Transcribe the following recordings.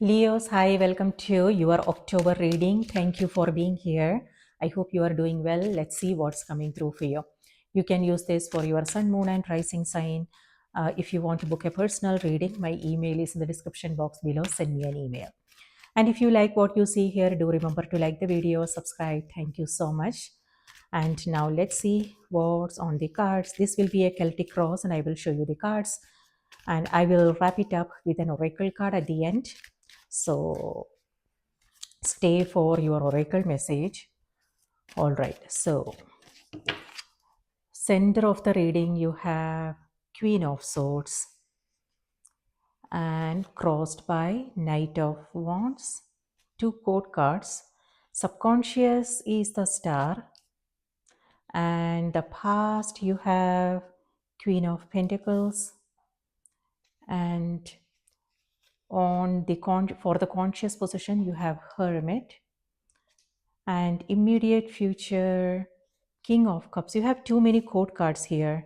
Leos, hi, welcome to your October reading. Thank you for being here. I hope you are doing well. Let's see what's coming through for you. You can use this for your sun, moon, and rising sign. If you want to book a personal reading, my email is in the description box below. Send me an email. And if you like what you see here, do remember to like the video, subscribe. Thank you so much. And now let's see what's on the cards. This will be a Celtic cross, and I will show you the cards. And I will wrap it up with an oracle card at the end. So stay for your oracle message. All right. So center of the reading, you have Queen of Swords and crossed by Knight of Wands, two court cards. Subconscious is the star, and the past you have Queen of Pentacles, and on the for the conscious position you have Hermit, and immediate future King of Cups. You have too many court cards here,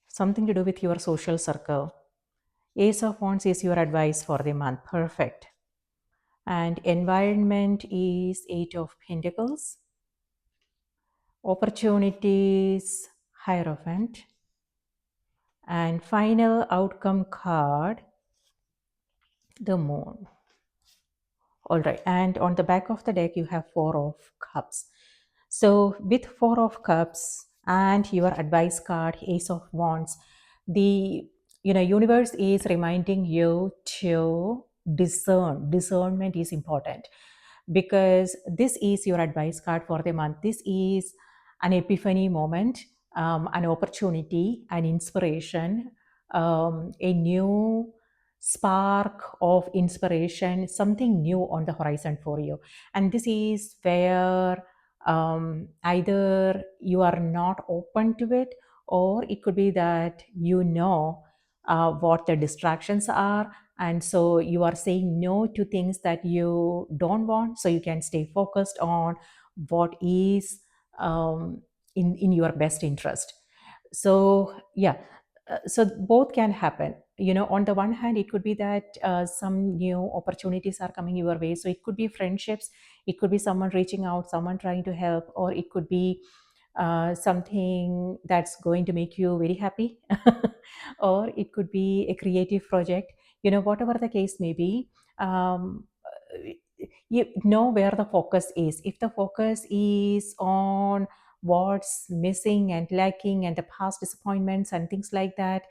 something to do with your social circle. Ace of Wands is your advice for the month. Perfect. And environment is Eight of Pentacles. Opportunities, Hierophant. And final outcome card, the Moon. All right. And on the back of the deck, you have Four of Cups. So with Four of Cups and your advice card, Ace of Wands, the universe is reminding you to discern. Discernment is important because this is your advice card for the month. This is an epiphany moment, an opportunity, an inspiration, a new spark of inspiration, something new on the horizon for you. And this is where either you are not open to it, or it could be that what the distractions are, and so you are saying no to things that you don't want, so you can stay focused on what is in your best interest. So yeah, so both can happen. On the one hand, it could be that some new opportunities are coming your way. So it could be friendships, it could be someone reaching out, someone trying to help, or it could be something that's going to make you very happy or it could be a creative project. Whatever the case may be, you know where the focus is. If the focus is on what's missing and lacking and the past disappointments and things like that,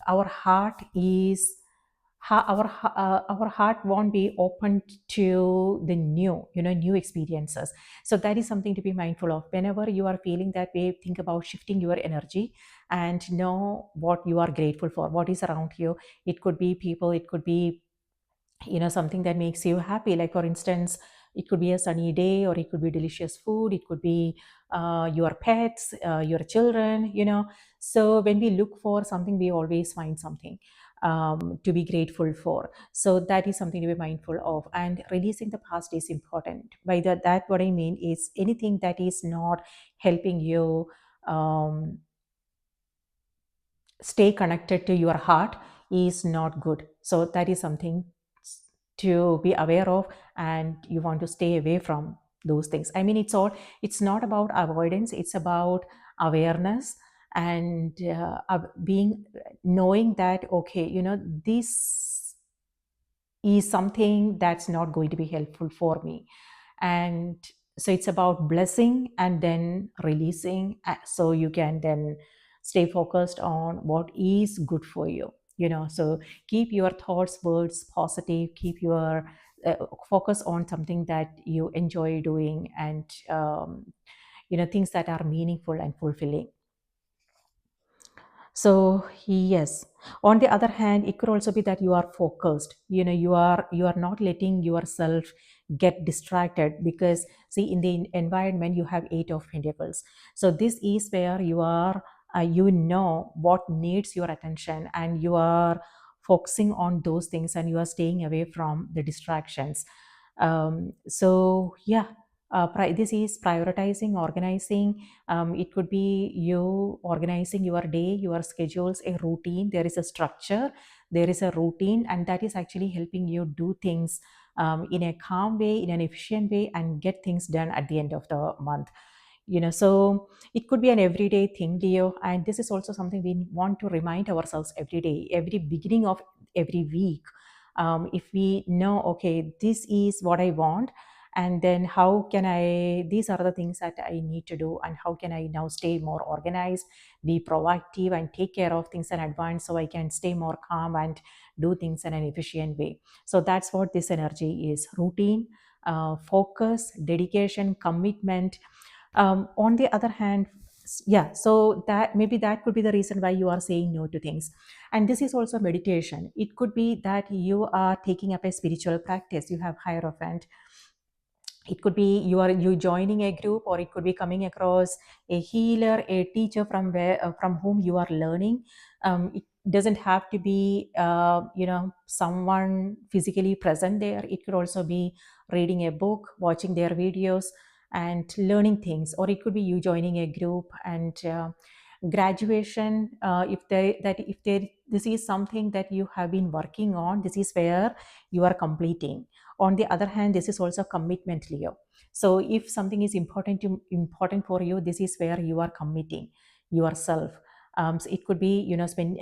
our heart is our heart won't be open to the new experiences. So that is something to be mindful of. Whenever you are feeling that way, think about shifting your energy and know what you are grateful for, what is around you. It could be people, it could be something that makes you happy. Like for instance, it could be a sunny day, or it could be delicious food, it could be your pets, your children. So when we look for something, we always find something to be grateful for. So that is something to be mindful of. And releasing the past is important. By that what I mean is anything that is not helping you stay connected to your heart is not good. So that is something to be aware of, and you want to stay away from those things. I mean, it's not about avoidance, it's about awareness and being knowing that okay, this is something that's not going to be helpful for me. And so it's about blessing and then releasing, so you can then stay focused on what is good for you. So keep your thoughts, words positive, keep your focus on something that you enjoy doing, and things that are meaningful and fulfilling. So yes, on the other hand, it could also be that you are focused. You are not letting yourself get distracted, because see, in the environment you have Eight of Pentacles. So this is where you are what needs your attention, and you are focusing on those things, and you are staying away from the distractions. So yeah, this is prioritizing, organizing. It could be you organizing your day, your schedules, a routine. There is a structure, there is a routine, and that is actually helping you do things in a calm way, in an efficient way, and get things done at the end of the month. So it could be an everyday thing, Leo, and this is also something we want to remind ourselves every day, every beginning of every week. If we know, okay, this is what I want, and then how can I, these are the things that I need to do, and how can I now stay more organized, be proactive, and take care of things in advance so I can stay more calm and do things in an efficient way. So that's what this energy is: routine, focus, dedication, commitment. On the other hand, yeah, so that maybe that could be the reason why you are saying no to things. And this is also meditation. It could be that you are taking up a spiritual practice, you have hierophant. It could be you joining a group, or it could be coming across a healer, a teacher from whom you are learning. It doesn't have to be someone physically present there. It could also be reading a book, watching their videos, and learning things. Or it could be you joining a group. And graduation, if this is something that you have been working on, this is where you are completing. On the other hand, this is also commitment, Leo. So if something is important for you, this is where you are committing yourself. So it could be, spend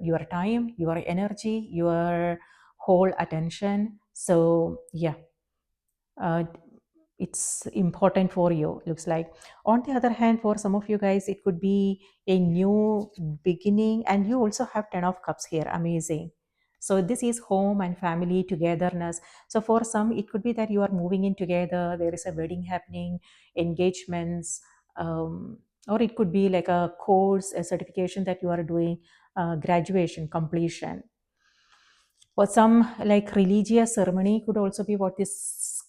your time, your energy, your whole attention. So yeah, uh, it's important for you, looks like. On the other hand, for some of you guys, it could be a new beginning, and you also have 10 of cups here. Amazing. So this is home and family togetherness. So for some, it could be that you are moving in together, there is a wedding happening, engagements, or it could be like a course, a certification that you are doing, graduation completion. For some, like religious ceremony could also be what this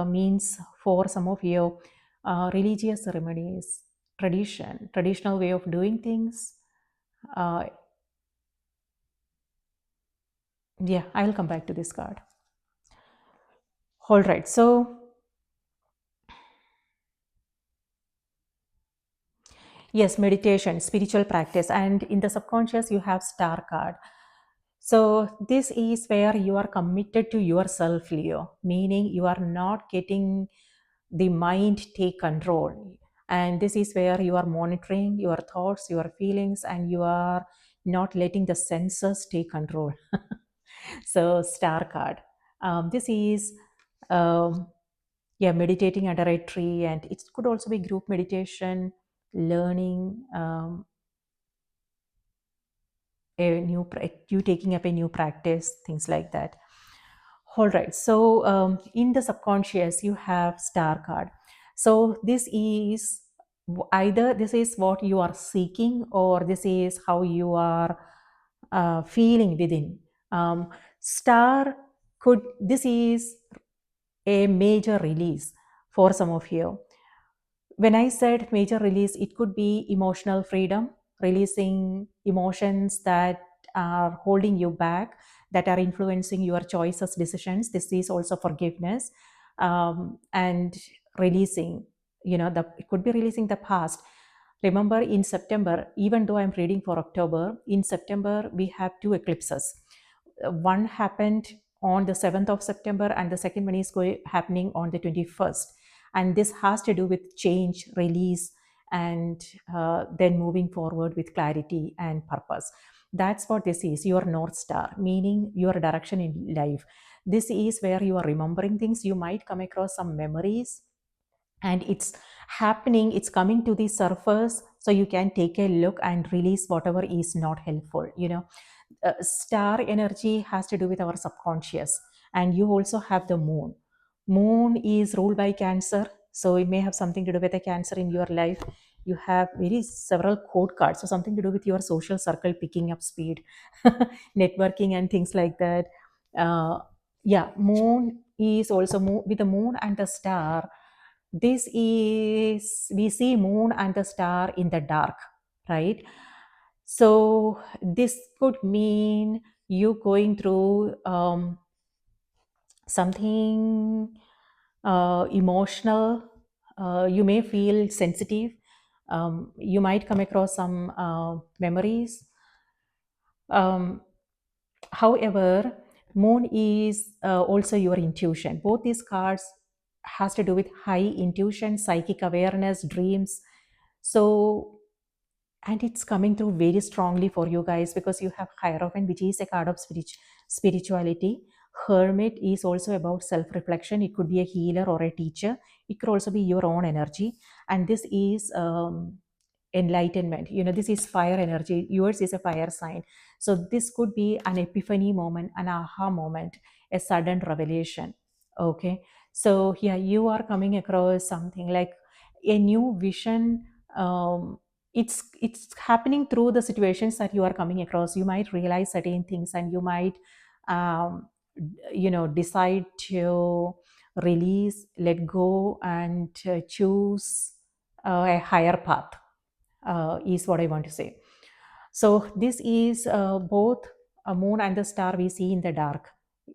means for some of you. Religious ceremonies, traditional way of doing things. Uh, yeah, I will come back to this card. All right, so yes, meditation, spiritual practice, and in the subconscious you have star card. So this is where you are committed to yourself, Leo, meaning you are not getting the mind take control. And this is where you are monitoring your thoughts, your feelings, and you are not letting the senses take control. So star card. This is yeah, meditating under a tree, and it could also be group meditation, learning, you taking up a new practice, things like that. All right, so in the subconscious you have star card. So this is either this is what you are seeking, or this is how you are feeling within. Star could, this is a major release for some of you. When I said major release, it could be emotional freedom, releasing emotions that are holding you back, that are influencing your choices, decisions. This is also forgiveness, and releasing. It could be releasing the past. Remember, in September, even though I'm reading for October, in September we have two eclipses. One happened on the 7th of September, and the second one is happening on the 21st. And this has to do with change, release, and then moving forward with clarity and purpose. That's what this is, your North Star, meaning your direction in life. This is where you are remembering things. You might come across some memories, and it's happening, it's coming to the surface, so you can take a look and release whatever is not helpful. Star energy has to do with our subconscious. And you also have the moon is ruled by Cancer, so it may have something to do with a Cancer in your life. You have very several code cards, so something to do with your social circle picking up speed, networking and things like that. uh, yeah, moon is also with the moon and the star. This is, we see moon and the star in the dark, right? So this could mean you going through something emotional. You may feel sensitive. You might come across some memories. Um, However, moon is also your intuition. Both these cards has to do with high intuition, psychic awareness, dreams. So, and it's coming through very strongly for you guys because you have Hierophant, which is a card of spirituality. Hermit is also about self-reflection. It could be a healer or a teacher. It could also be your own energy. And this is enlightenment. This is fire energy. Yours is a fire sign. So this could be an epiphany moment, an aha moment, a sudden revelation. Okay. So yeah, you are coming across something like a new vision. It's happening through the situations that you are coming across. You might realize certain things, and you might um, decide to release, let go, and choose a higher path, is what I want to say. So this is both a moon and the star we see in the dark.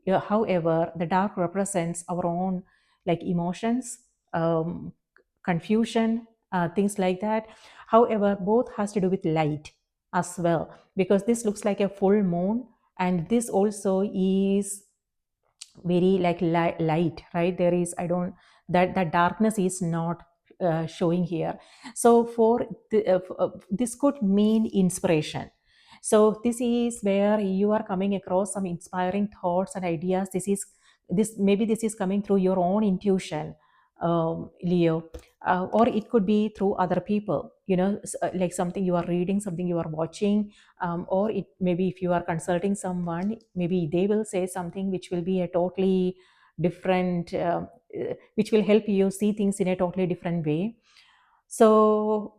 However, the dark represents our own like emotions, um, confusion, things like that. However, both has to do with light as well, because this looks like a full moon, and this also is very like light, right? There is, I don't, that darkness is not showing here. So for this could mean inspiration. So this is where you are coming across some inspiring thoughts and ideas. This is coming through your own intuition, Leo. Or it could be through other people, like something you are reading, something you are watching, or it maybe if you are consulting someone, maybe they will say something which will be a totally different, which will help you see things in a totally different way. So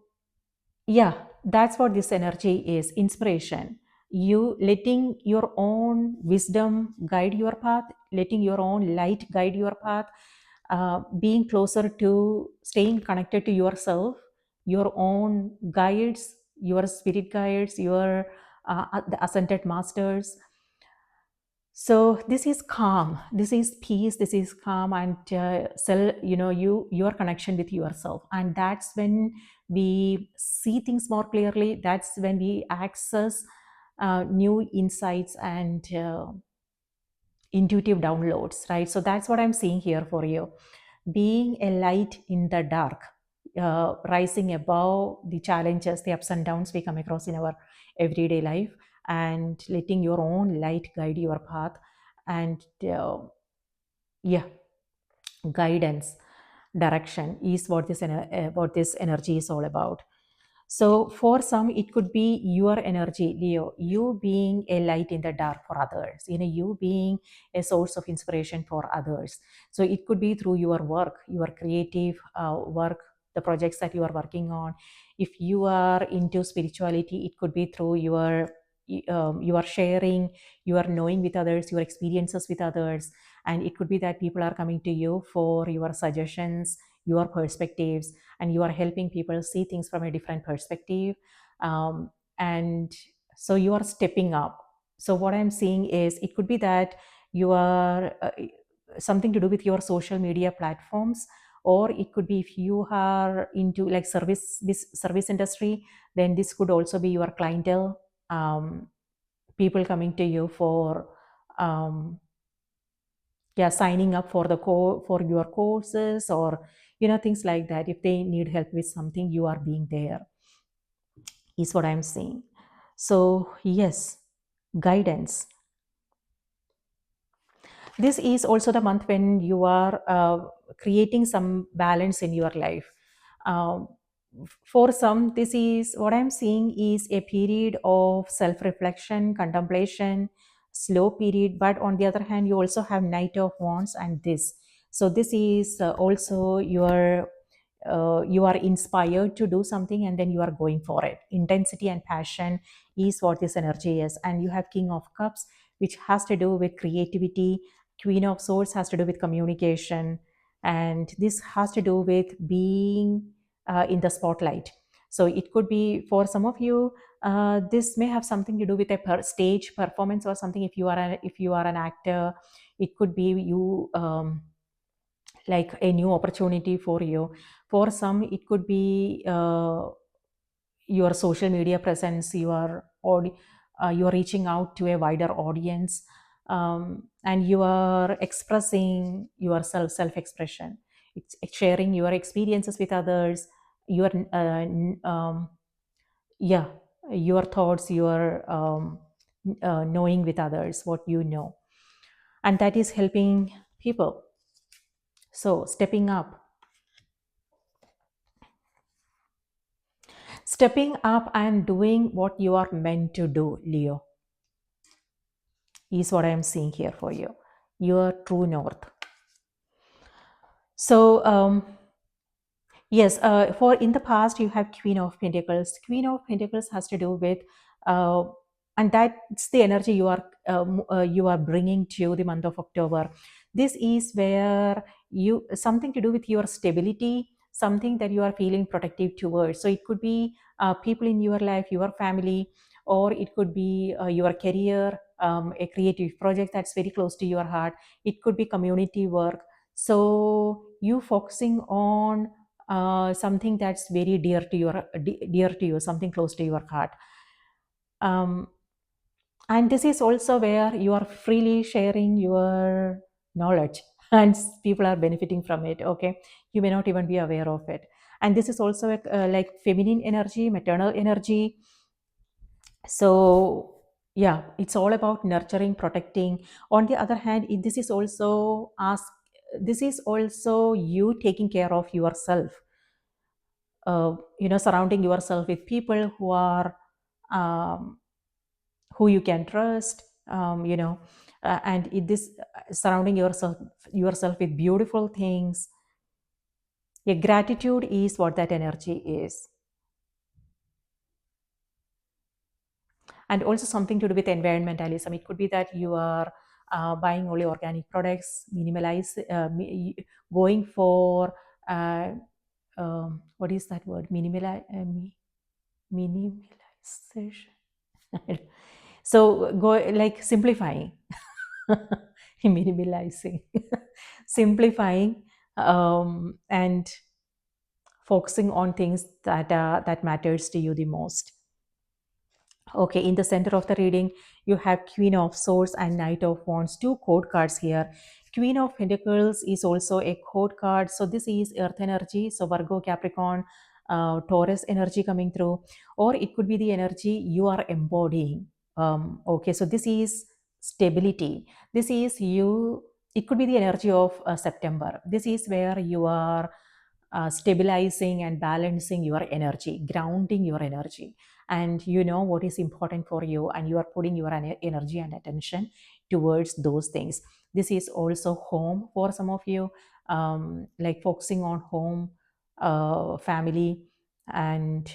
yeah, that's what this energy is, inspiration. You letting your own wisdom guide your path, letting your own light guide your path, being closer to staying connected to yourself, your own guides, your spirit guides, your the ascended masters. So this is calm, this is peace, this is calm, and your connection with yourself. And that's when we see things more clearly. That's when we access new insights and intuitive downloads, right? So that's what I'm seeing here for you. Being a light in the dark, rising above the challenges, the ups and downs we come across in our everyday life, and letting your own light guide your path. And yeah, guidance, direction is what this energy is all about. So for some, it could be your energy, Leo, you being a light in the dark for others, you being a source of inspiration for others. So it could be through your work, your creative work, the projects that you are working on. If you are into spirituality, it could be through you are sharing, you are knowing with others, your experiences with others. And it could be that people are coming to you for your suggestions, your perspectives, and you are helping people see things from a different perspective. And so you are stepping up. So what I'm seeing is it could be that you are something to do with your social media platforms, or it could be if you are into like service industry, then this could also be your clientele, people coming to you for um, yeah, signing up for for your courses, or things like that. If they need help with something, you are being there, is what I'm saying. So yes, guidance. This is also the month when you are creating some balance in your life. um, for some, this is what I'm seeing is a period of self-reflection, contemplation, slow period. But on the other hand, you also have Knight of Wands and this. So this is also your you are inspired to do something, and then you are going for it. Intensity and passion is what this energy is. And you have King of Cups, which has to do with creativity. Queen of Swords has to do with communication, and this has to do with being in the spotlight. So it could be for some of you, this may have something to do with a stage performance or something. If you are an actor, it could be you like a new opportunity for you. For some, it could be your social media presence, you are reaching out to a wider audience, and you are expressing yourself, self-expression. It's sharing your experiences with others, your yeah, your thoughts, your knowing with others what you know, and that is helping people. So stepping up and doing what you are meant to do, Leo, is what I am seeing here for you. Your true north. So yes, for in the past you have Queen of Pentacles. Queen of Pentacles has to do with, uh, and that's the energy you are bringing to the month of October. This is where you something to do with your stability, something that you are feeling protective towards. So it could be people in your life, your family, or it could be your career, a creative project that's very close to your heart. It could be community work. So you focusing on something that's very dear to you, something close to your heart. Um, and this is also where you are freely sharing your knowledge, and people are benefiting from it. Okay, you may not even be aware of it. And this is also like feminine energy, maternal energy. So yeah, it's all about nurturing, protecting. On the other hand, this is also you taking care of yourself, surrounding yourself with people um, who you can trust, and this surrounding yourself with beautiful things. Yeah, gratitude is what that energy is. And also something to do with environmentalism. It could be that you are buying only organic products, going for uh, what is that word? Minimalization. So go like simplifying, minimalizing, simplifying, and focusing on things that matters to you the most. Okay, in the center of the reading, you have Queen of Swords and Knight of Wands, two code cards here. Queen of Pentacles is also a code card. So this is earth energy. So Virgo, Capricorn, Taurus energy coming through, or it could be the energy you are embodying. Okay, so this is stability. This is you. It could be the energy of September. This is where you are stabilizing and balancing your energy, grounding your energy, and you know what is important for you, and you are putting your energy and attention towards those things. This is also home for some of you, like focusing on home, family, and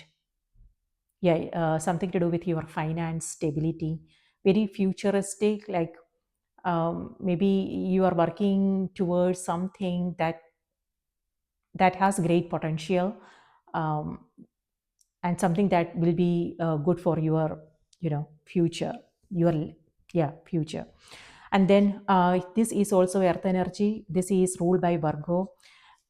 yeah, something to do with your finance stability, very futuristic, like maybe you are working towards something that has great potential, um, and something that will be good for your future, your future. And then this is also earth energy. This is ruled by Virgo.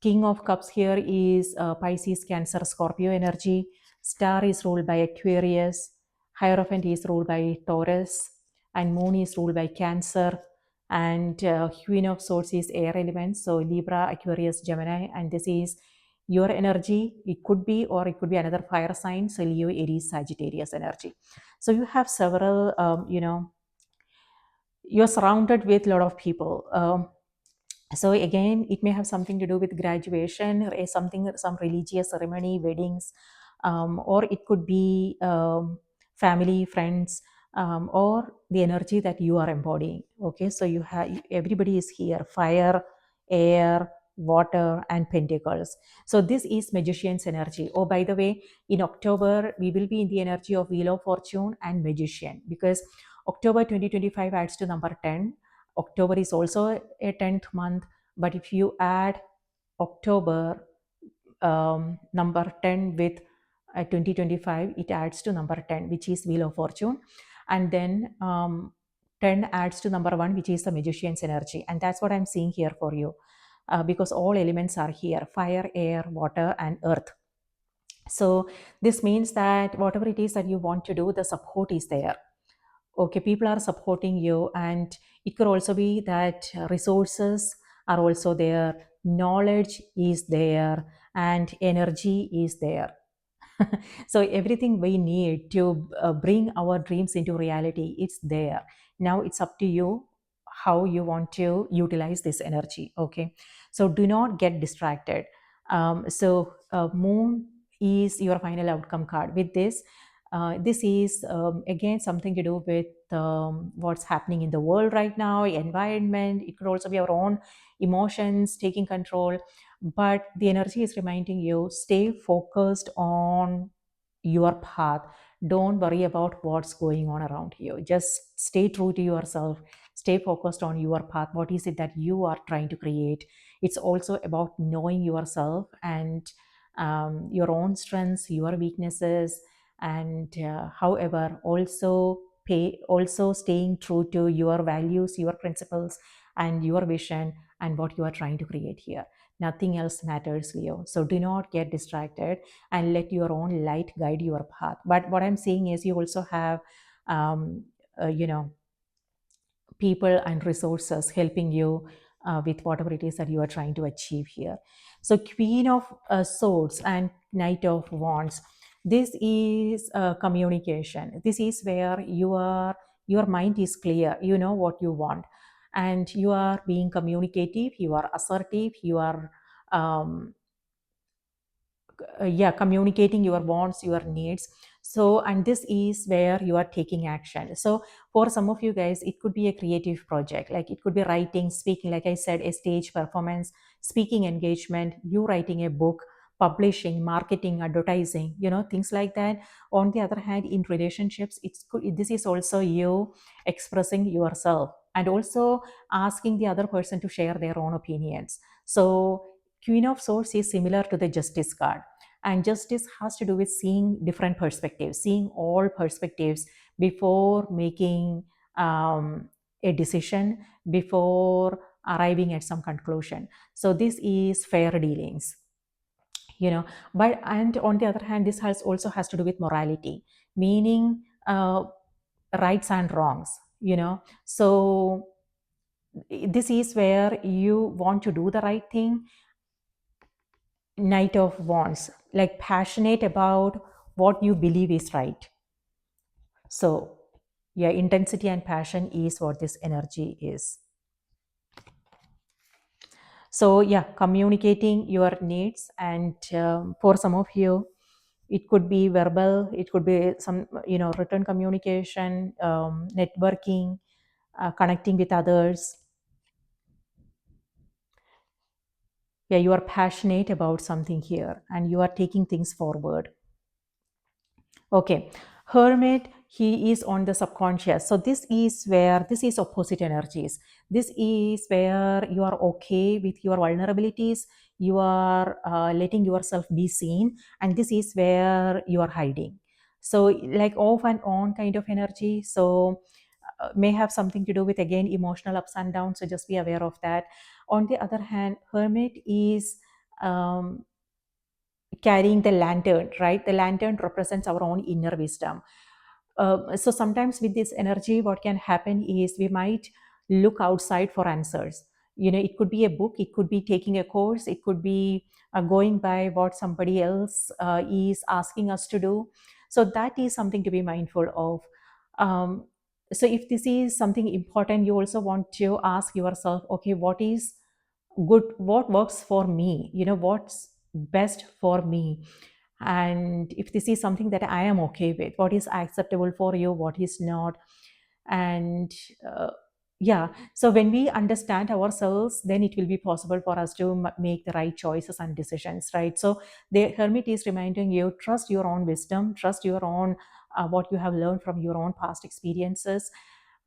King of Cups here is Pisces, Cancer, Scorpio energy. Star is ruled by Aquarius. Hierophant is ruled by Taurus. And Moon is ruled by Cancer. And Queen of Swords is air element. So Libra, Aquarius, Gemini. And this is your energy. It could be, or it could be another fire sign. So Leo, Aries, Sagittarius energy. So you have several, you're surrounded with a lot of people. So again, it may have something to do with graduation, or some religious ceremony, weddings, or it could be family, friends, or the energy that you are embodying. Okay, so you have everybody is here: fire, air, water, and pentacles. So this is magician's energy. Oh, by the way, in October we will be in the energy of Wheel of Fortune and magician, because October 2025 adds to number 10. October is also a 10th month, but if you add October number 10 with 2025, it adds to number 10, which is Wheel of Fortune. And then 10 adds to number 1, which is the magician's energy. And that's what I'm seeing here for you. because all elements are here: fire, air, water, and earth. So this means that whatever it is that you want to do, the support is there. Okay, people are supporting you, and it could also be that resources are also there, knowledge is there, and energy is there. So everything we need to bring our dreams into reality, it's there. Now it's up to you how you want to utilize this energy. Okay, so do not get distracted. Moon is your final outcome card. With this, this is again something to do with what's happening in the world right now, environment. It could also be our own emotions taking control, but the energy is reminding you, stay focused on your path. Don't worry about what's going on around you. Just stay true to yourself. Stay focused on your path. What is it that you are trying to create? It's also about knowing yourself and your own strengths, your weaknesses, and however, also staying true to your values, your principles, and your vision, and what you are trying to create here. Nothing else matters, Leo. So do not get distracted and let your own light guide your path. But what I'm saying is, you also have, um, you know, people and resources helping you with whatever it is that you are trying to achieve here. So, Queen of Swords and Knight of Wands. This is communication. This is where your mind is clear. You know what you want, and you are being communicative. You are assertive. You are um, yeah, communicating your wants, your needs. So, and this is where you are taking action. So for some of you guys, it could be a creative project, like it could be writing, speaking, like I said, a stage performance, speaking engagement, you writing a book, publishing, marketing, advertising, things like that. On the other hand, in relationships, this is also you expressing yourself and also asking the other person to share their own opinions. So Queen of Swords is similar to the Justice card, and justice has to do with seeing different perspectives, seeing all perspectives before making a decision, before arriving at some conclusion. So this is fair dealings, but and on the other hand, this also has to do with morality, meaning rights and wrongs. So this is where you want to do the right thing. Knight of Wands, like passionate about what you believe is right. So, yeah, intensity and passion is what this energy is. So, yeah, communicating your needs, and for some of you, it could be verbal, it could be some, written communication, networking, connecting with others. Yeah, you are passionate about something here and you are taking things forward. Okay. Hermit, he is on the subconscious. So this is opposite energies. This is where you are okay with your vulnerabilities. You are letting yourself be seen. And this is where you are hiding. So like off and on kind of energy. So may have something to do with, again, emotional ups and downs. So just be aware of that. On the other hand, Hermit is um, carrying the lantern, right? The lantern represents our own inner wisdom. So sometimes with this energy, what can happen is we might look outside for answers. It could be a book, it could be taking a course, it could be going by what somebody else is asking us to do. So that is something to be mindful of. So if this is something important, you also want to ask yourself, okay, what is good, what works for me, what's best for me, and if this is something that I am okay with, what is acceptable for you, what is not. And uh, yeah, so when we understand ourselves, then it will be possible for us to make the right choices and decisions, right? So the Hermit is reminding you, trust your own wisdom, trust your own what you have learned from your own past experiences,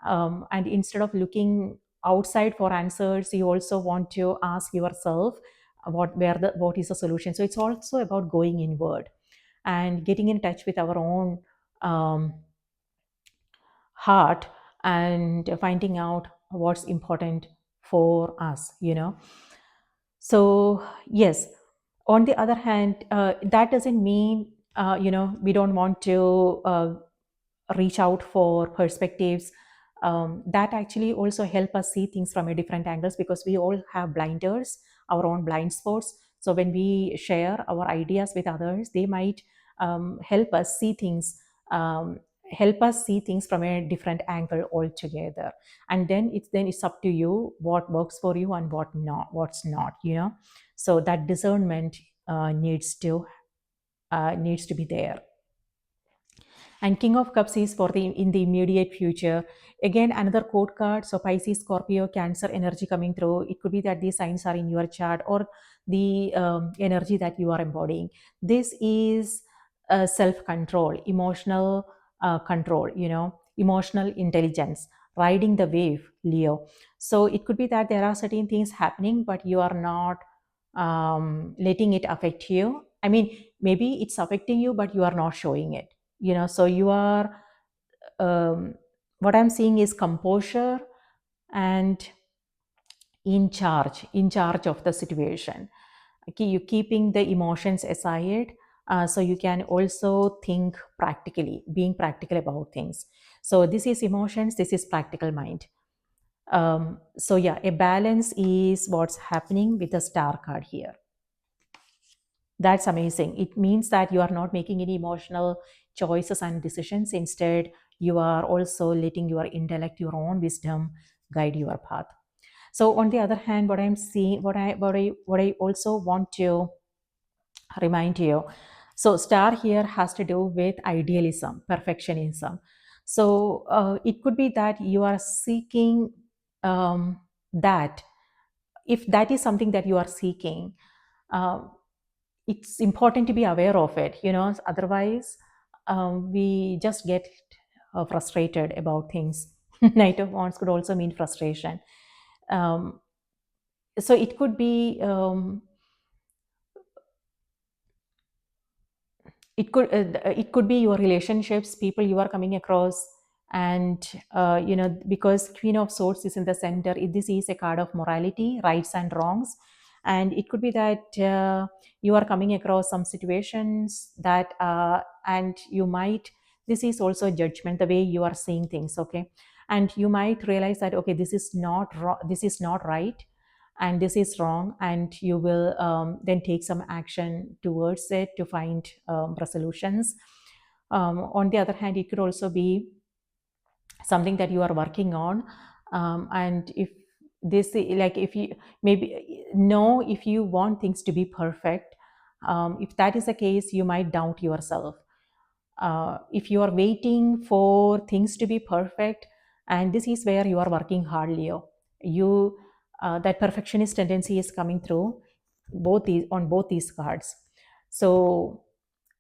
and instead of looking outside for answers, you also want to ask yourself what is the solution. So it's also about going inward and getting in touch with our own um, heart and finding out what's important for us. So yes, on the other hand, that doesn't mean we don't want to reach out for perspectives that actually also help us see things from a different angles, because we all have blinders, our own blind spots. So when we share our ideas with others, they might help us see things, um, from a different angle altogether. And then it's up to you what works for you and what's not, so that discernment needs to be there. And King of Cups is for the in the immediate future. Again, another code card. So Pisces, Scorpio, Cancer energy coming through. It could be that these signs are in your chart, or the energy that you are embodying. This is self-control, emotional control. Emotional intelligence, riding the wave, Leo. So it could be that there are certain things happening, but you are not letting it affect you. I mean, maybe it's affecting you, but you are not showing it. So you are, um, what I'm seeing is composure and in charge of the situation. Okay, you keeping the emotions aside, so you can also think practically, being practical about things. So this is emotions, this is practical mind. So yeah, a balance is what's happening with the star card here. That's amazing. It means that you are not making any emotional choices and decisions. Instead, you are also letting your intellect, your own wisdom guide your path. So on the other hand, what I'm seeing, what I also want to remind you, so star here has to do with idealism, perfectionism. So it could be that you are seeking that. If that is something that you are seeking, uh, it's important to be aware of it, otherwise we just get frustrated about things. Knight of Wands could also mean frustration. um, so it could be your relationships, people you are coming across. And because Queen of Swords is in the center, this is a card of morality, rights and wrongs. And it could be that you are coming across some situations that and you might, this is also judgment, the way you are seeing things. Okay, and you might realize that, okay, this is not right, and this is wrong, and you will then take some action towards it to find resolutions. On the other hand, it could also be something that you are working on. And if this, like, if you maybe know, if you want things to be perfect, if that is the case, you might doubt yourself. If you are waiting for things to be perfect, and this is where you are working hard, Leo, you that perfectionist tendency is coming through both these cards. So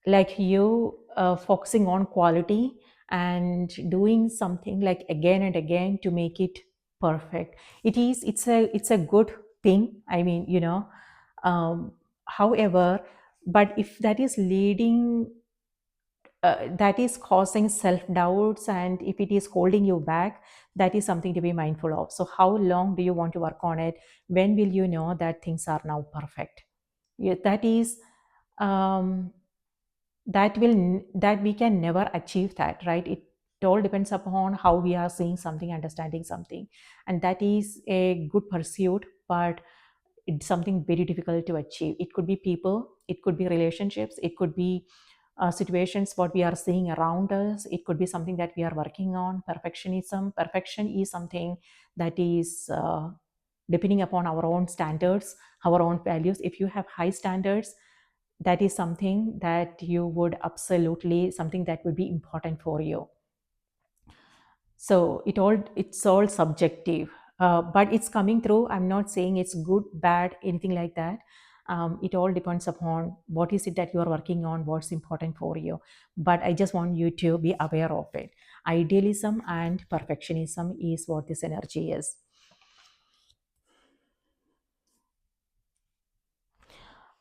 like you focusing on quality and doing something like again and again to make it perfect. It's a good thing, I mean, however, but if that is leading that is causing self doubts, and if it is holding you back, that is something to be mindful of. So how long do you want to work on it? When will you know that things are now perfect? Yeah, that is um, that we can never achieve that, right? It all depends upon how we are seeing something, understanding something, and that is a good pursuit, but it's something very difficult to achieve. It could be people, it could be relationships, it could be situations what we are seeing around us, it could be something that we are working on. Perfection is something that is depending upon our own standards, our own values. If you have high standards, that is something that you would absolutely, something that would be important for you. So it's all subjective, but it's coming through. I'm not saying it's good, bad, anything like that. It all depends upon what is it that you are working on, what's important for you. But I just want you to be aware of it. Idealism and perfectionism is what this energy is.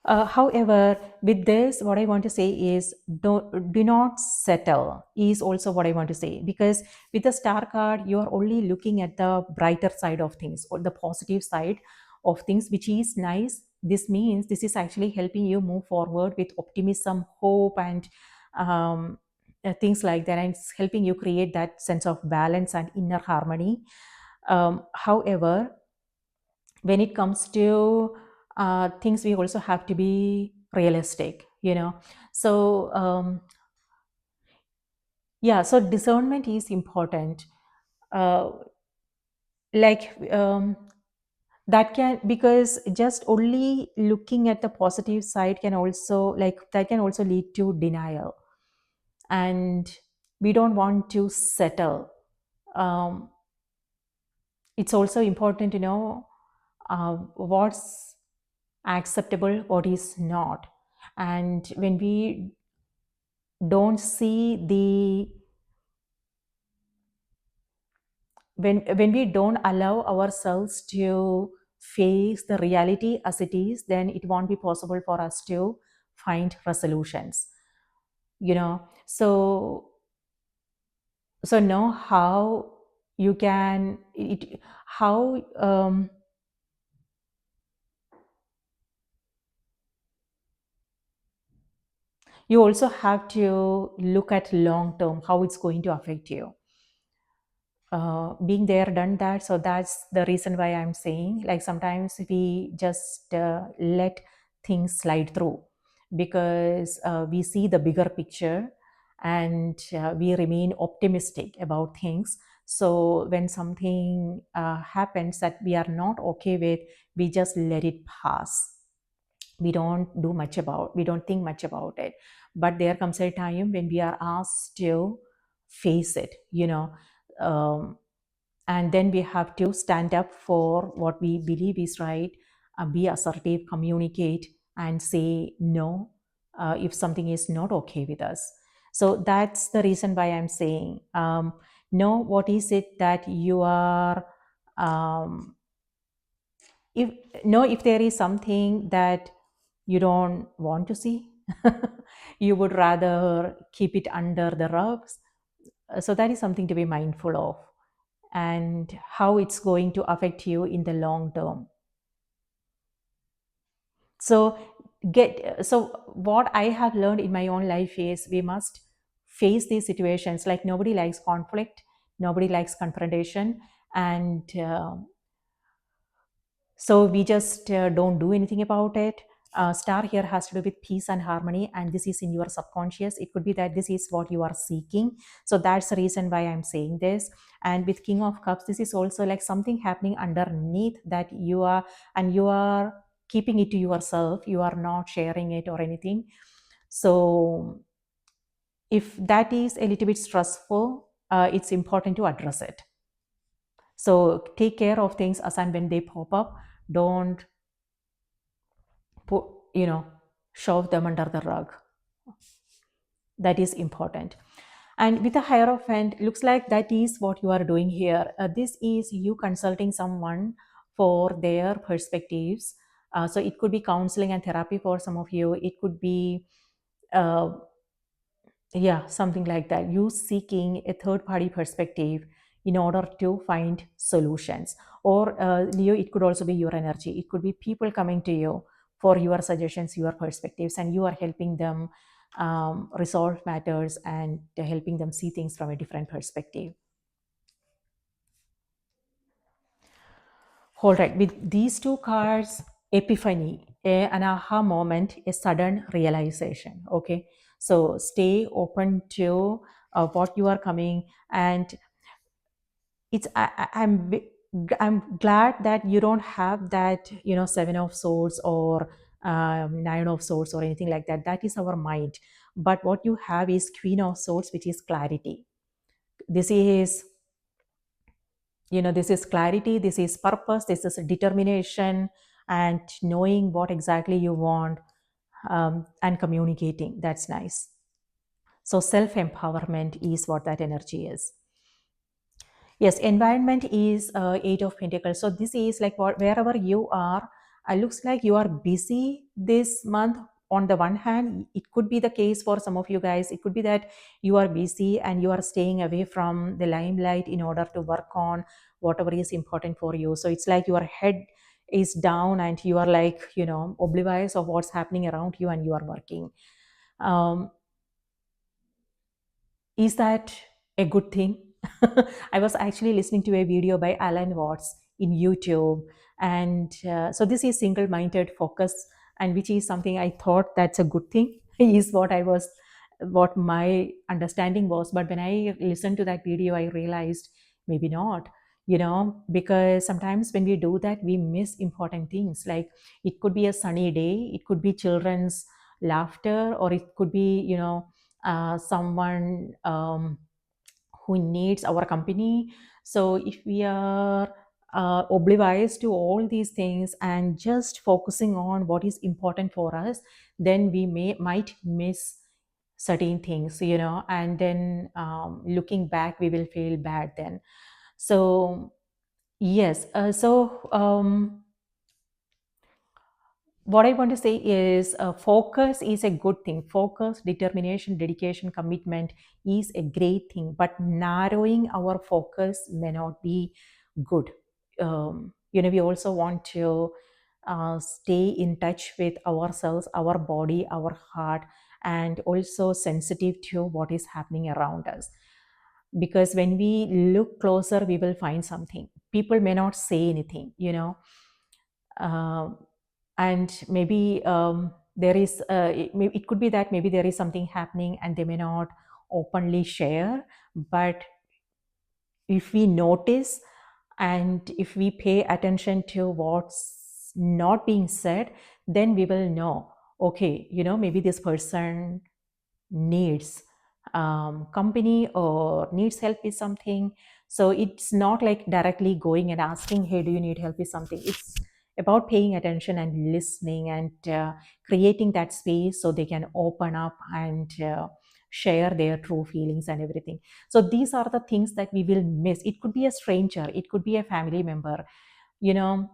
However, with this, what I want to say is, do not settle, is also what I want to say. Because with the star card, you are only looking at the brighter side of things, or the positive side of things, which is nice. this means this is actually helping you move forward with optimism, hope, and um, things like that, and it's helping you create that sense of balance and inner harmony. However, when it comes to things, we also have to be realistic, so yeah, so discernment is important. uh, like that can, because just only looking at the positive side can also, like, that can also lead to denial, and we don't want to settle. um, it's also important to know what's acceptable, what is not. And when we don't see the when we don't allow ourselves to face the reality as it is, then it won't be possible for us to find resolutions, so know how you can how you also have to look at long term how it's going to affect you. Being there, done that. So that's the reason why I'm saying, like, sometimes we just let things slide through because we see the bigger picture, and we remain optimistic about things. So when something happens that we are not okay with, we just let it pass. We don't think much about it. But there comes a time when we are asked to face it, um, and then we have to stand up for what we believe is right, be assertive, communicate, and say no if something is not okay with us. So that's the reason why I'm saying, know what is it that you are, um, if know if there is something that you don't want to see, you would rather keep it under the rugs. So that is something to be mindful of, and how it's going to affect you in the long term. So so what I have learned in my own life is we must face these situations. Like, nobody likes conflict, nobody likes confrontation, and so we just don't do anything about it. Star here has to do with peace and harmony, and this is in your subconscious. It could be that this is what you are seeking. So that's the reason why I'm saying this. And with King of Cups, this is also like something happening underneath that you are, and you are keeping it to yourself. You are not sharing it or anything. So if that is a little bit stressful, it's important to address it. So take care of things as and when they pop up. Don't put, shove them under the rug. That is important. And with the hierophant, looks like that is what you are doing here. This is you consulting someone for their perspectives. So it could be counseling and therapy for some of you. It could be uh, yeah, something like that. You seeking a third party perspective in order to find solutions. Or Leo, it could also be your energy. It could be people coming to you for your suggestions, your perspectives, and you are helping them resolve matters and helping them see things from a different perspective. All right, with these two cards, epiphany, an aha moment, a sudden realization. Okay, so stay open to what you are coming, and it's I'm glad that you don't have that, Seven of Swords or Nine of Swords or anything like that. That is our mind. But what you have is Queen of Swords, which is clarity. This is, this is clarity, this is purpose, this is determination, and knowing what exactly you want, and communicating. That's nice. So self empowerment is what that energy is. Yes, environment is Eight of Pentacles. So this is like wherever you are, looks like you are busy this month. On the one hand, it could be the case for some of you guys. It could be that you are busy and you are staying away from the limelight in order to work on whatever is important for you. So it's like your head is down and you are like, oblivious of what's happening around you and you are working. um, is that a good thing? I was actually listening to a video by Alan Watts in YouTube, and so this is single-minded focus, and which is something I thought that's a good thing, is what my understanding was. But when I listened to that video, I realized maybe not, because sometimes when we do that, we miss important things. Like, it could be a sunny day, it could be children's laughter, or it could be, someone who needs our company. So if we are oblivious to all these things and just focusing on what is important for us, then we might miss certain things, and then looking back, we will feel bad then. So yes, what I want to say is, focus is a good thing. Focus, determination, dedication, commitment is a great thing, but narrowing our focus may not be good. We also want to stay in touch with ourselves, our body, our heart, and also sensitive to what is happening around us. Because when we look closer, we will find something. People may not say anything, um, and maybe there is it could be that maybe there is something happening and they may not openly share. But if we notice and if we pay attention to what's not being said, then we will know, okay, maybe this person needs company or needs help with something. So it's not like directly going and asking, hey, do you need help with something? It's about paying attention and listening and creating that space so they can open up and share their true feelings and everything. So these are the things that we will miss. It could be a stranger, it could be a family member, you know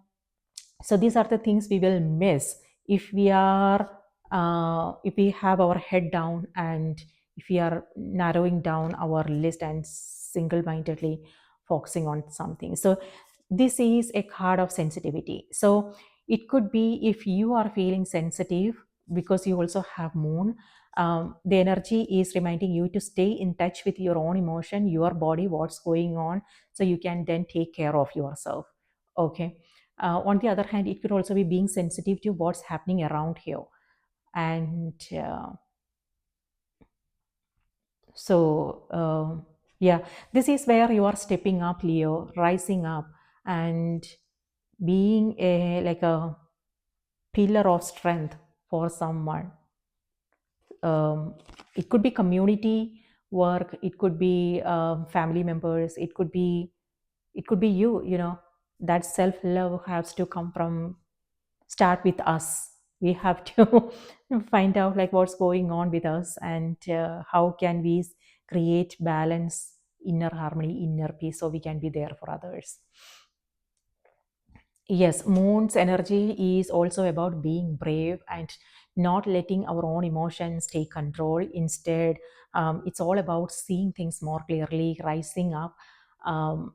so these are the things we will miss if we have our head down, and if we are narrowing down our list and single-mindedly focusing on something. So this is a card of sensitivity. So it could be, if you are feeling sensitive because you also have moon, the energy is reminding you to stay in touch with your own emotion, your body, what's going on, so you can then take care of yourself. Okay. On the other hand, it could also be being sensitive to what's happening around here. And yeah, this is where you are stepping up, Leo, rising up and being a pillar of strength for someone. It could be community work, it could be family members, it could be you. That self-love has to come from, start with us. We have to find out like what's going on with us, and how can we create balance, inner harmony, inner peace, so we can be there for others. Yes, moon's energy is also about being brave and not letting our own emotions take control. Instead, it's all about seeing things more clearly, rising up um,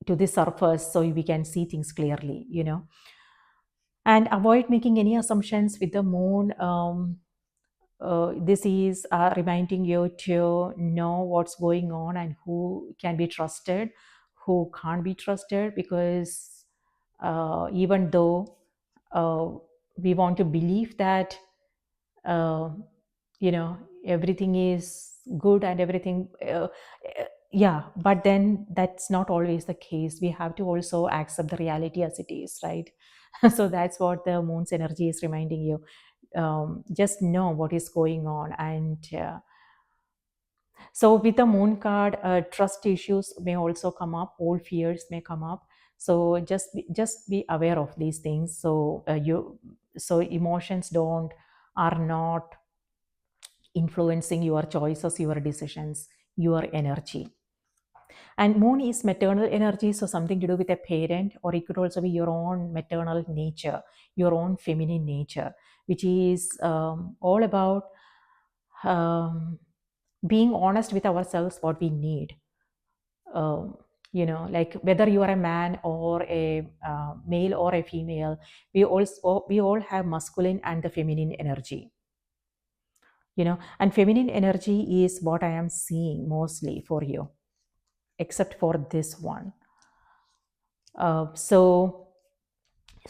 to the surface so we can see things clearly. And avoid making any assumptions with the moon. This is reminding you to know what's going on and who can be trusted, who can't be trusted, because even though uh, we want to believe that uh, everything is good and everything, yeah, but then that's not always the case. We have to also accept the reality as it is, right? So that's what the moon's energy is reminding you. Just know what is going on. And so with the moon card, trust issues may also come up, old fears may come up. So just be aware of these things, so emotions don't are not influencing your choices, your decisions, your energy. And moon is maternal energy, so something to do with a parent, or it could also be your own maternal nature, your own feminine nature, which is all about um, being honest with ourselves, what we need. Like whether you are a man or a male or a female, we all have masculine and the feminine energy. And feminine energy is what I am seeing mostly for you, except for this one. So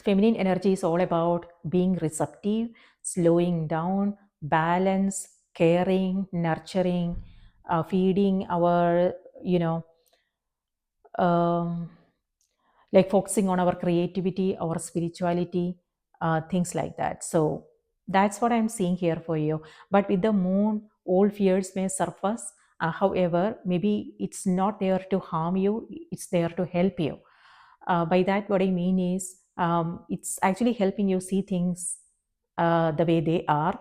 feminine energy is all about being receptive, slowing down, balance, caring, nurturing, feeding our, you know um, like focusing on our creativity, our spirituality, things like that. So that's what I'm seeing here for you. But with the moon, old fears may surface. However, maybe it's not there to harm you, it's there to help you. By that, what I mean is, it's actually helping you see things the way they are.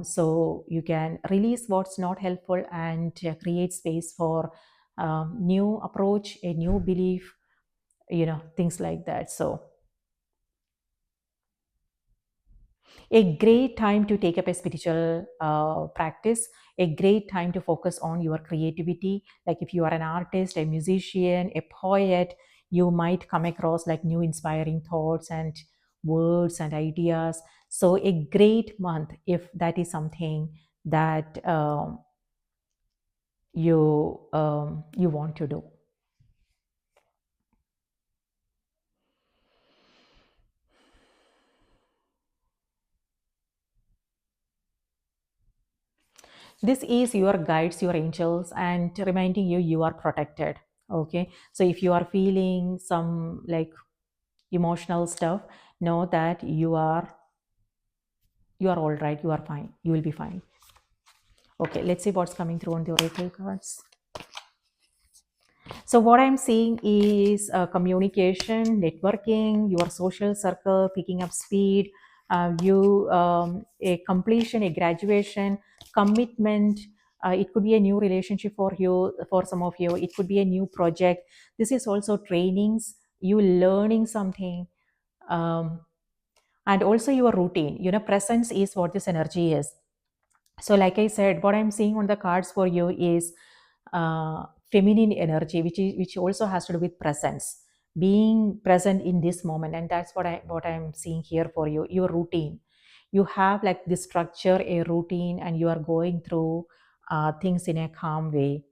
So you can release what's not helpful and create space for new approach, a new belief, things like that. So a great time to take up a spiritual practice, a great time to focus on your creativity. Like if you are an artist, a musician, a poet, you might come across like new inspiring thoughts and words and ideas. So a great month if that is something that you want to do. This is your guides, your angels, and reminding you you are protected. Okay, so if you are feeling some like emotional stuff, know that you are all right, you are fine, you will be fine. Okay, let's see what's coming through on the oracle cards. So what I'm seeing is communication, networking, your social circle picking up speed, you a completion, a graduation, commitment. It could be a new relationship for you, for some of you. It could be a new project. This is also trainings, you learning something, and also your routine. Presence is what this energy is. So like I said, what I'm seeing on the cards for you is feminine energy, which also has to do with presence, being present in this moment. And that's what I'm seeing here for you. Your routine, you have like this structure, a routine, and you are going through things in a calm way.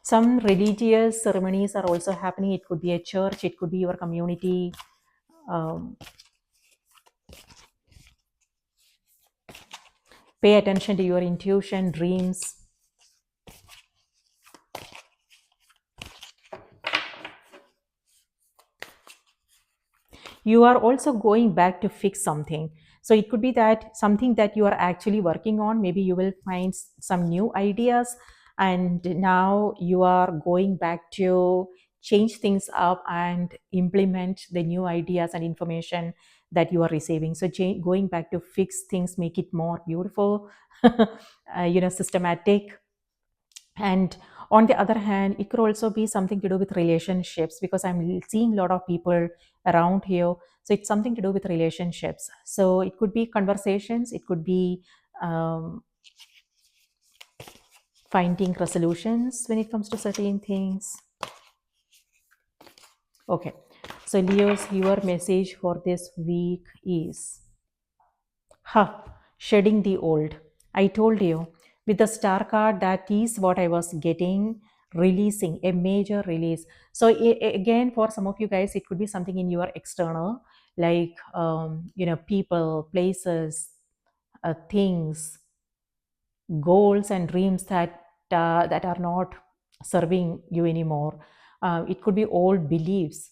Some religious ceremonies are also happening. It could be a church, it could be your community. um, Pay attention to your intuition, dreams. You are also going back to fix something. So it could be that something that you are actually working on, maybe you will find some new ideas, and now you are going back to change things up and implement the new ideas and information that you are receiving. So going back to fix things, make it more beautiful, systematic. And on the other hand, it could also be something to do with relationships, because I'm seeing a lot of people around here. So it's something to do with relationships. So it could be conversations, it could be um, finding resolutions when it comes to certain things. Okay, so Leo's, your message for this week is, shedding the old. I told you, with the star card, that is what I was getting, releasing, a major release. So, again, for some of you guys, it could be something in your external, like, people, places, things, goals, and dreams that are not serving you anymore. It could be old beliefs.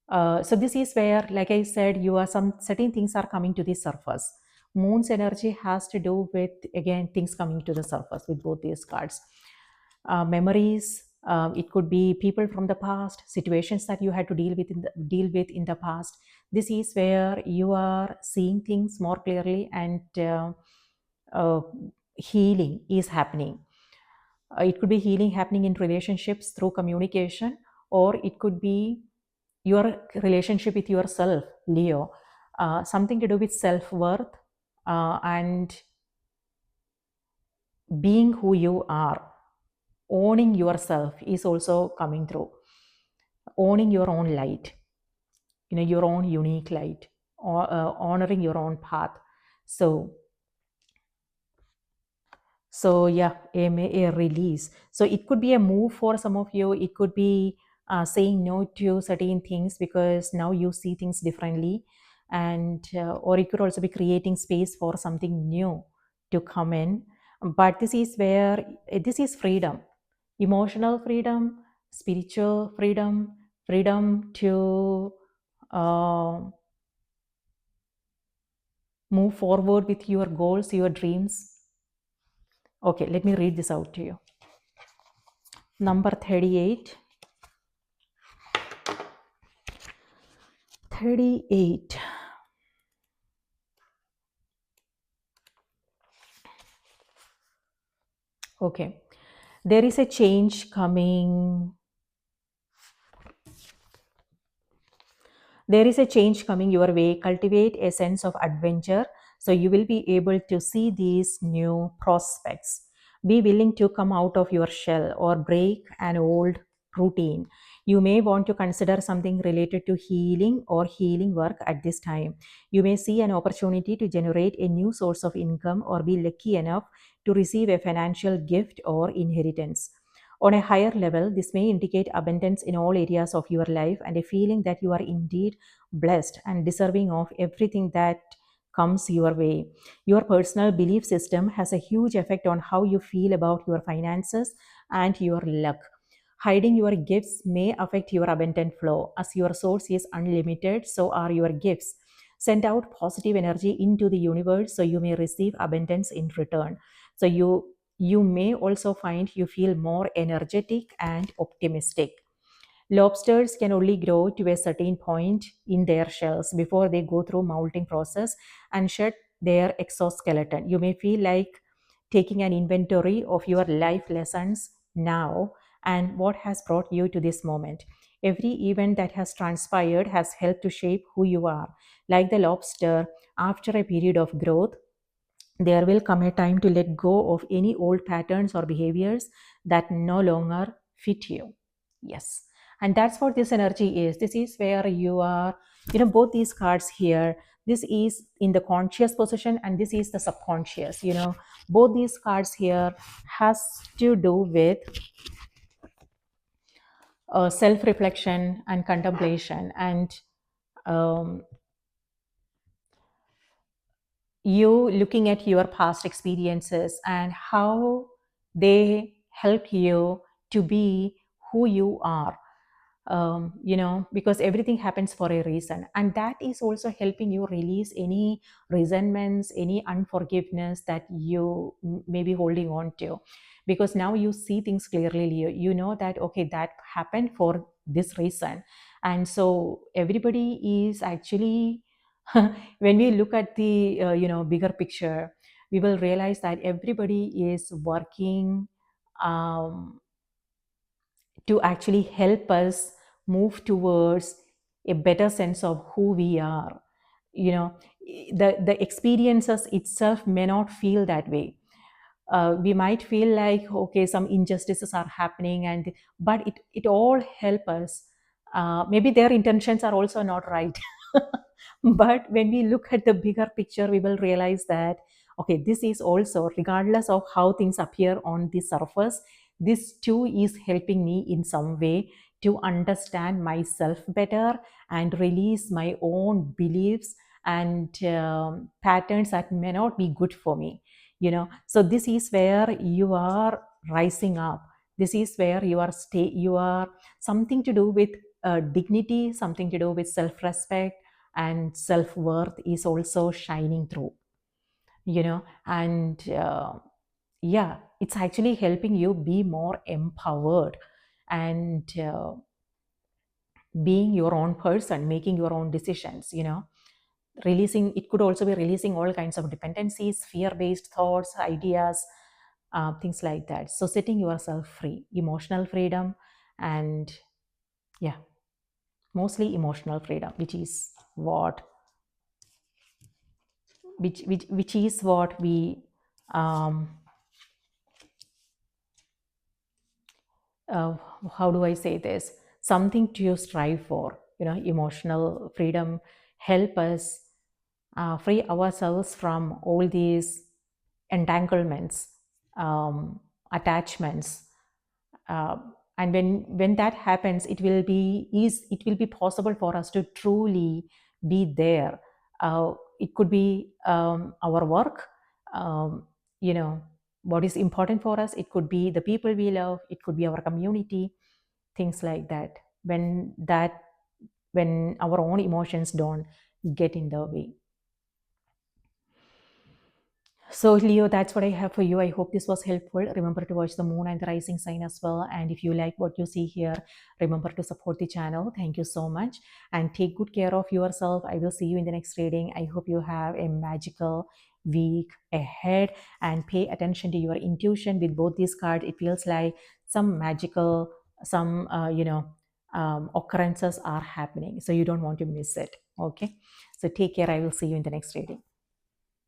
So this is where, like I said, you are some certain things are coming to the surface. Moon's energy has to do with, again, things coming to the surface with both these cards. Memories. It could be people from the past, situations that you had to deal with in the past. This is where you are seeing things more clearly, and uh, healing is happening. It could be healing happening in relationships through communication, or it could be your relationship with yourself, Leo. Something to do with self-worth, and being who you are. owning yourself is also coming through. Owning your own light, your own unique light, or honoring your own path. So yeah, a release. So it could be a move for some of you. It could be saying no to certain things because now you see things differently, and or it could also be creating space for something new to come in. But this is where this is freedom, emotional freedom, spiritual freedom, freedom to uh, move forward with your goals, your dreams. Okay, let me read this out to you. Number 38. 38. Okay. There is a change coming. There is a change coming your way. Cultivate a sense of adventure so you will be able to see these new prospects. Be willing to come out of your shell or break an old routine. You may want to consider something related to healing or healing work at this time. You may see an opportunity to generate a new source of income or be lucky enough to receive a financial gift or inheritance. On a higher level, this may indicate abundance in all areas of your life and a feeling that you are indeed blessed and deserving of everything that comes your way. Your personal belief system has a huge effect on how you feel about your finances and your luck. Hiding your gifts may affect your abundant flow. As your source is unlimited, so are your gifts. Send out positive energy into the universe so you may receive abundance in return. So you may also find you feel more energetic and optimistic. Lobsters can only grow to a certain point in their shells before they go through molting process and shed their exoskeleton. You may feel like taking an inventory of your life lessons now and what has brought you to this moment. Every event that has transpired has helped to shape who you are. Like the lobster, after a period of growth, there will come a time to let go of any old patterns or behaviors that no longer fit you. Yes. And that's what this energy is. This is where you are, both these cards here. This is in the conscious position and this is the subconscious. Both these cards here has to do with self-reflection and contemplation and um, you looking at your past experiences and how they help you to be who you are. Because everything happens for a reason, and that is also helping you release any resentments, any unforgiveness that you may be holding on to, because now you see things clearly. You know that okay, that happened for this reason. And so everybody is actually when we look at the bigger picture, we will realize that everybody is working um, to actually help us move towards a better sense of who we are. The experiences itself may not feel that way. We might feel like okay, some injustices are happening, and but it all help us. Maybe their intentions are also not right. But when we look at the bigger picture, we will realize that okay, this is also, regardless of how things appear on the surface, this too is helping me in some way to understand myself better and release my own beliefs and patterns that may not be good for me. So this is where you are rising up. This is where you are something to do with dignity, something to do with self-respect, and self-worth is also shining through. And yeah, it's actually helping you be more empowered and being your own person, making your own decisions. Releasing, it could also be releasing all kinds of dependencies, fear-based thoughts, ideas, things like that. So setting yourself free, emotional freedom, and yeah, mostly emotional freedom, which is what which is what we um, uh, how do I say this? Something to strive for. Emotional freedom help us free ourselves from all these entanglements, attachments, uh, and when that happens, it will be possible for us to truly be there. It could be our work, um, you know what is important for us. It could be the people we love, it could be our community, things like that. When our own emotions don't get in the way. So, Leo, that's what I have for you. I hope this was helpful. Remember to watch the moon and the rising sign as well. And if you like what you see here, remember to support the channel. Thank you so much. And take good care of yourself. I will see you in the next reading. I hope you have a magical week ahead, and pay attention to your intuition with both these cards. It feels like some magical, some, occurrences are happening. So you don't want to miss it. Okay. So take care. I will see you in the next reading.